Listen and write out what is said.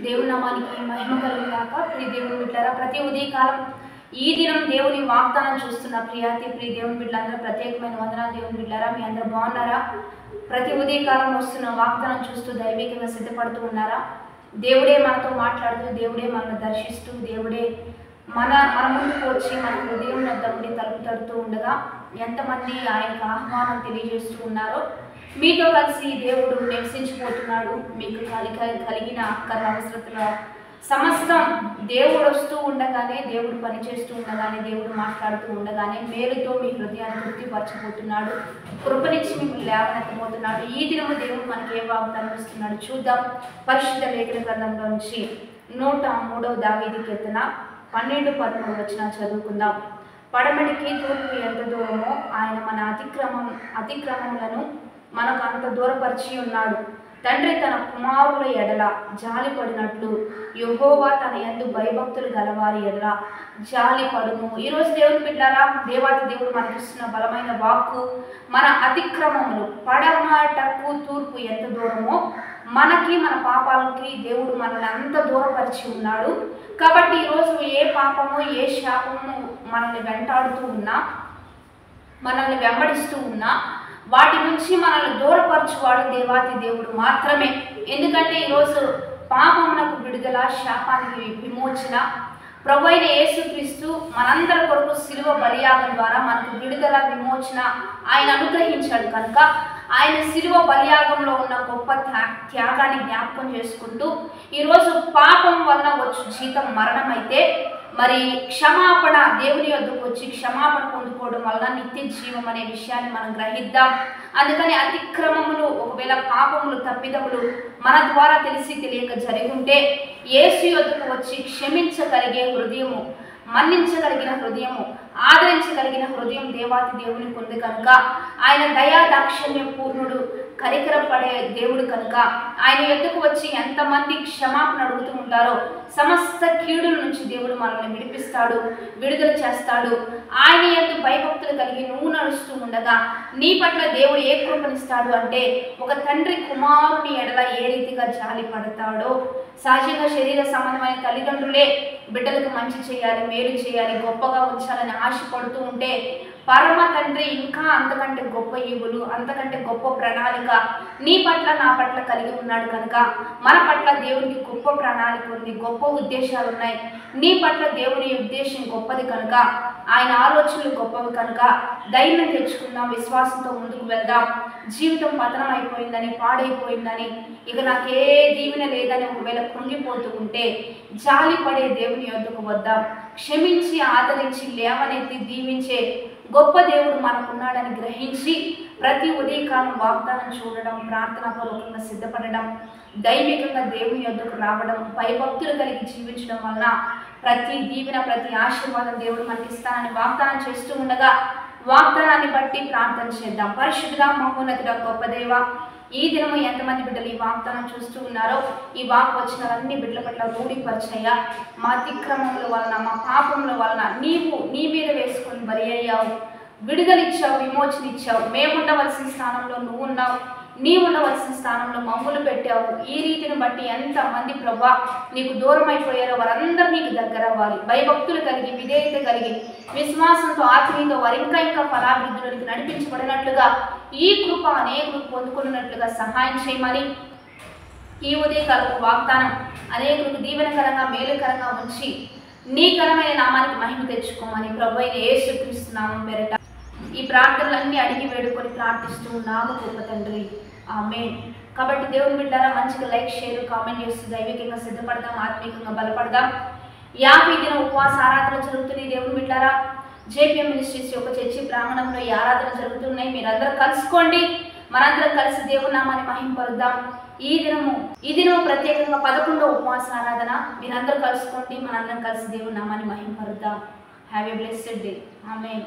దేవుని నామానికి మహిమ కలుగుగాక. ప్రియ దేవుని బిడ్డలారా, ప్రతి ఉదయకాలం ఈ దినం దేవుని వాగ్దానం చూస్తున్న ప్రియ దేవుని బిడ్డలందరూ ప్రత్యేకమైన వందనాలు. దేవుని బిడ్డలారా, మీ అందరూ బాగున్నారా? ప్రతి ఉదయకాలం వస్తున్న వాగ్దానం చూస్తూ దైవికంగా సిద్ధపడుతూ ఉన్నారా? దేవుడే మనతో మాట్లాడుతూ, దేవుడే మనల్ని దర్శిస్తూ, దేవుడే మన ముందుకు వచ్చి మన హృదయం వద్ద ఉండి తలుపు తడుతూ ఉండగా ఎంతమంది ఆయనకు ఆహ్వానం తెలియజేస్తూ ఉన్నారో, మీతో కలిసి దేవుడు నివసించిపోతున్నాడు. మీకు కలిగిన అక్కర్ల అవసరతల సమస్తం దేవుడు వస్తూ ఉండగానే, దేవుడు పనిచేస్తూ ఉండగానే, దేవుడు మాట్లాడుతూ ఉండగానే మేలుతో మీ హృదయాన్ని తృప్తిపరచబోతున్నాడు. కృపనిచ్చి మిమ్మల్ని లేవనెత్తబోతున్నాడు. ఈ దినము దేవుడు మనకి ఏ వాగ్దానం ఇస్తున్నాడు చూద్దాం. పరిశుద్ధ లేఖన గ్రంథంలో నుంచి 103వ దావీదు కీర్తన 12-13 వచనాలు చదువుకుందాం. పడమటికి తూర్పు ఎంత దూరమో ఆయన మన అతిక్రమములను మనకు అంత దూరపరిచి ఉన్నాడు. తండ్రి తన కుమారుల ఎడల జాలి పడినట్లు యెహోవా తన యందు భయభక్తులు గలవారి ఎడల జాలి పడును. ఈరోజు దేవుని బిడ్డలారా, దేవాతి దేవుడు మనకిస్తున్న బలమైన వాక్కు, మన అతిక్రమములు పడమటకు తూర్పు ఎంత దూరమో మనకి, మన పాపాలకి దేవుడు మనల్ని అంత దూరపరిచి ఉన్నాడు. కాబట్టి ఈరోజు ఏ పాపము, ఏ శాపము మనల్ని వెంటాడుతూ ఉన్నా, మనల్ని వెంబడిస్తూ ఉన్నా, వాటి నుంచి మనల్ని దూరపరచువాడు దేవాతి దేవుడు మాత్రమే. ఎందుకంటే ఈరోజు పాపమునకు విడుదల, శాపానికి విమోచన ప్రభువైన యేసుక్రీస్తు మనందరి కొరకు శిలువ బలియాగం ద్వారా మనకు విడుదల, విమోచన ఆయన అనుగ్రహించాడు. కనుక ఆయన శిలువ బలియాగంలో ఉన్న గొప్ప త్యాగాన్ని జ్ఞాపకం చేసుకుంటూ, ఈరోజు పాపం వల్ల వచ్చు జీతం మరణం అయితే, మరి క్షమాపణ దేవుని యొద్దకు వచ్చి క్షమాపణ పొందుకోవడం వలన నిత్య జీవం అనే విషయాన్ని మనం గ్రహిద్దాం. అందుకని అతిక్రమములు, ఒకవేళ పాపములు, తప్పిదములు మన ద్వారా తెలిసి తెలియక జరిగి ఉంటే యేసు యొద్దకు వచ్చి క్షమించగలిగే హృదయము, మన్నించగలిగిన హృదయము, ఆదరించగలిగిన హృదయం దేవాతి దేవునికి ఉంది. కనుక ఆయన దయా దాక్షిణ్య పూర్ణుడు, కనికరపడే దేవుడు. కనుక ఆయన ఎద్దుకు వచ్చి ఎంతమంది క్షమాపణ అడుగుతూ ఉంటారో సమస్త కీడుల నుంచి దేవుడు మనల్ని విడిపిస్తాడు, విడుదల చేస్తాడు. ఆయన యందు భయభక్తులు కలిగి నువ్వు నడుస్తూ ఉండగా నీ పట్ల దేవుడు ఏ కృపనిస్తాడు అంటే, ఒక తండ్రి కుమారుని ఎడల ఏ రీతిగా జాలి పడతాడో, సహజంగా శరీర సంబంధమైన తల్లిదండ్రులే బిడ్డలకు మంచి చేయాలి, మేలు చేయాలి, గొప్పగా ఉంచాలని ఆశపడుతూ ఉంటే, పరమ తండ్రి ఇంకా అంతకంటే గొప్ప ఈవులు, అంతకంటే గొప్ప ప్రణాళిక నీ పట్ల, నా పట్ల కలిగి ఉన్నాడు. కనుక మన పట్ల దేవునికి గొప్ప ప్రణాళిక ఉంది, గొప్ప ఉద్దేశాలు ఉన్నాయి. నీ పట్ల దేవుని ఉద్దేశం గొప్పది కనుక, ఆయన ఆలోచనలు గొప్పవి కనుక ధైర్యం తెచ్చుకుందాం, విశ్వాసంతో ముందుకు వెళ్దాం. జీవితం పతనం అయిపోయిందని, పాడైపోయిందని, ఇక నాకే దీవెన లేదని ఒకవేళ కృంగిపోతూ ఉంటే జాలి పడే దేవుని యొద్దకు వద్దాం. క్షమించి, ఆదరించి, లేవనెత్తి దీవించే గొప్ప దేవుడు మనకున్నాడని గ్రహించి ప్రతి ఉదయకాలం వాగ్దానం చూడడం, ప్రార్థనా పూర్వకంగా సిద్ధపడడం, దైవికంగా దేవుని యొద్దకు రావడం, భయభక్తులు కలిగి జీవించడం వలన ప్రతి దీవెన, ప్రతి ఆశీర్వాదం దేవుడు మనకి ఇస్తానని వాగ్దానం చేస్తూ ఉండగా వాగ్దానాన్ని బట్టి ప్రార్థన చేద్దాం. పరిశుద్ధుడా, మహోన్నతుడా, గొప్ప దేవ, ఈ దినము ఎంతమంది బిడ్డలు ఈ వాగ్దానం చూస్తూ ఉన్నారో, ఈ వాక్ వచ్చినవన్నీ బిడ్డల పట్ల రూఢిపరిచయ్యా. మా అతిక్రమముల వలన, మా పాపముల వలన నీవు నీ మీద వేసుకొని బలి అయ్యావు, విడుదలిచ్చావు, విమోచన ఇచ్చావు. మేము ఉండవలసిన స్థానంలో నువ్వు ఉన్నావు, నీవు ఉండవలసిన స్థానంలో మమ్ములు పెట్టావు. ఈ రీతిని బట్టి ఎంతమంది ప్రభా నీకు దూరం అయిపోయారో వారందరూ నీకు దగ్గర అవ్వాలి. భయభక్తులు కలిగి, విధేయత కలిగి, విశ్వాసంతో, ఆత్మీయతో వారు ఇంకా ఫలాభివృద్ధిలోనికి నడిపించబడినట్లుగా, ఈ కృప అనేకులు పొందుకున్నట్లుగా సహాయం చేయమని, ఈ ఉదయకాల వాగ్దానం అనేకులకు దీవెనకరంగా, మేలుకరంగా ఉంచి నీ ఘనమైన నామానికి మహిమ తెచ్చుకోమని ప్రభువైన యేసుక్రీస్తు నామం పేరిట ఈ ప్రార్థనలన్నీ అడిగి వేడుకొని ప్రార్థిస్తూ ఉన్నాము గొప్ప తండ్రి, ఆమేన్. కాబట్టి దేవుని బిడ్డలారా, మంచిగా లైక్, షేర్, కామెంట్ చేస్తూ దైవికంగా సిద్ధపడదాం, ఆత్మీయంగా బలపడదాం. 50 దిన ఉపవాస ఆరాధన జరుగుతుంది. దేవుని బిడ్డలారా, జేపీఎం మినిస్ట్రీస్ యొక్క చర్చి ప్రాంగణంలో ఈ ఆరాధన జరుగుతున్నాయి. మీరందరూ కలుసుకోండి, మనందరం కలిసి దేవుని నామాన్ని మహింపరుద్దాం. ఈ దినము ప్రత్యేకంగా 11వ ఉపవాస ఆరాధన. మీరందరూ కలుసుకోండి, మనందరం కలిసి దేవుని నామాన్ని మహింపరుద్దాం. Have a blessed day. Amen.